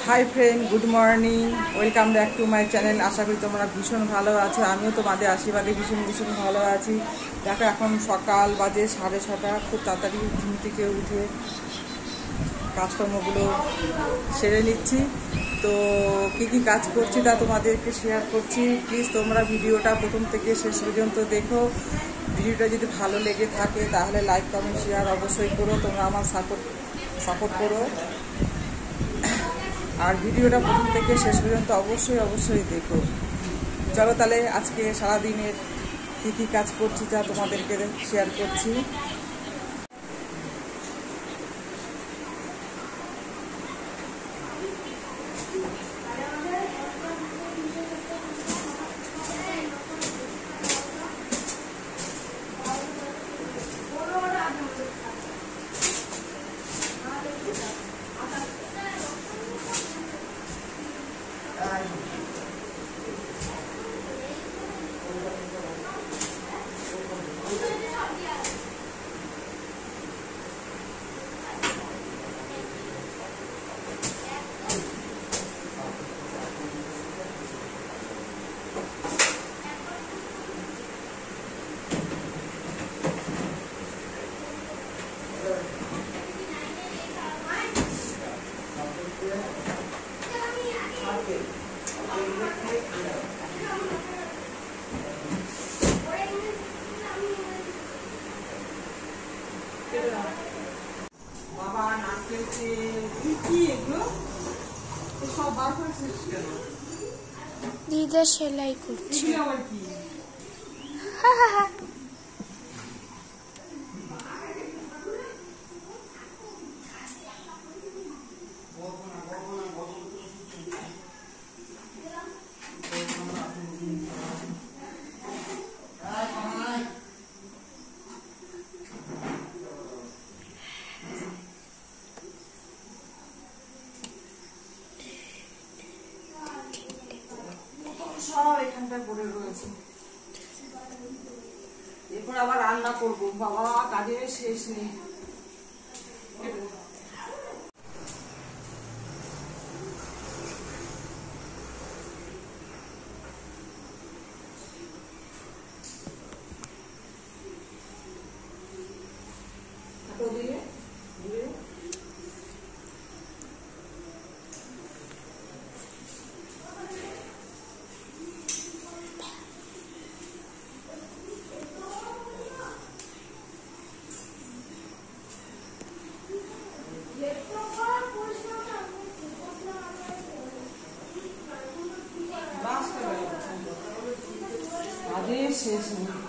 High friend, good morning, welcome back to my channel. আশা করি তোমরা ভীষণ ভালো আছো। আমিও তোমাদের আশীর্বাদে ভীষণ ভালো আছি। দেখো এখন সকাল বাজে 6:30। খুব তাড়াতাড়ি ঘুম থেকে উঠে কাজকর্মগুলো সেরে নিচ্ছি। তো কী কাজ করছি তা তোমাদেরকে শেয়ার করছি। প্লিজ তোমরা ভিডিওটা প্রথম থেকে শেষ পর্যন্ত দেখো। ভিডিওটা যদি ভালো লেগে থাকে তাহলে লাইক কমেন্ট শেয়ার অবশ্যই করো। তোমরা আমার সাপোর্ট করো। আর ভিডিওটা প্রথম থেকে শেষ পর্যন্ত অবশ্যই দেখো। চলো তাহলে আজকে সারাদিনের কী কাজ করছি তা তোমাদেরকে শেয়ার করছি। বাবা নারকেল কি এগুলো সব বার করছিস কেন? দিদা সেলাই করছে। আবার কি? সব এখানটায় পড়ে রয়েছে। এরপর আবার রান্না করবো। বাবা কাজের শেষ নেই। শেষ নেই।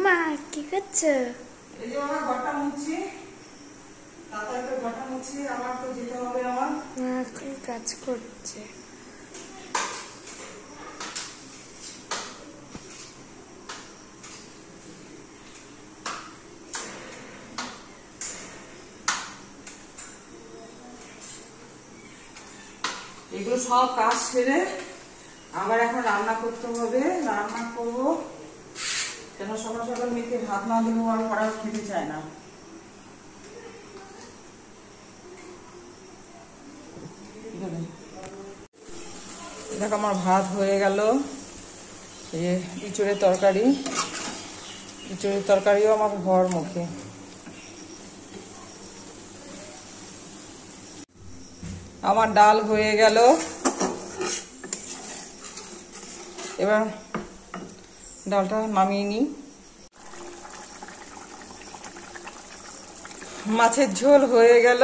মা কি করছো? এই যে আমার ঘরটা মুছছি, তাড়াতাড়ি ঘরটা মুছছি। আমার তো যেতে হবে। আমার মা এখন কাজ করছে। এগুলো সব কাজ সেরে আবার এখন রান্না করতে হবে। রান্না করবো কেন সকাল সকাল মেয়েকে ভাত না দিলেও আর ওরা খেতে চায় না। দেখো আমার ভাত হয়ে গেল। ইঁচড়ের তরকারিও আমার ঘর মুখে। আমার ডাল হয়ে গেল। এবার ডালটা নামিয়ে নিই। মাছের ঝোল হয়ে গেল।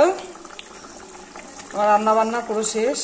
আমার রান্না বান্না পুরো শেষ।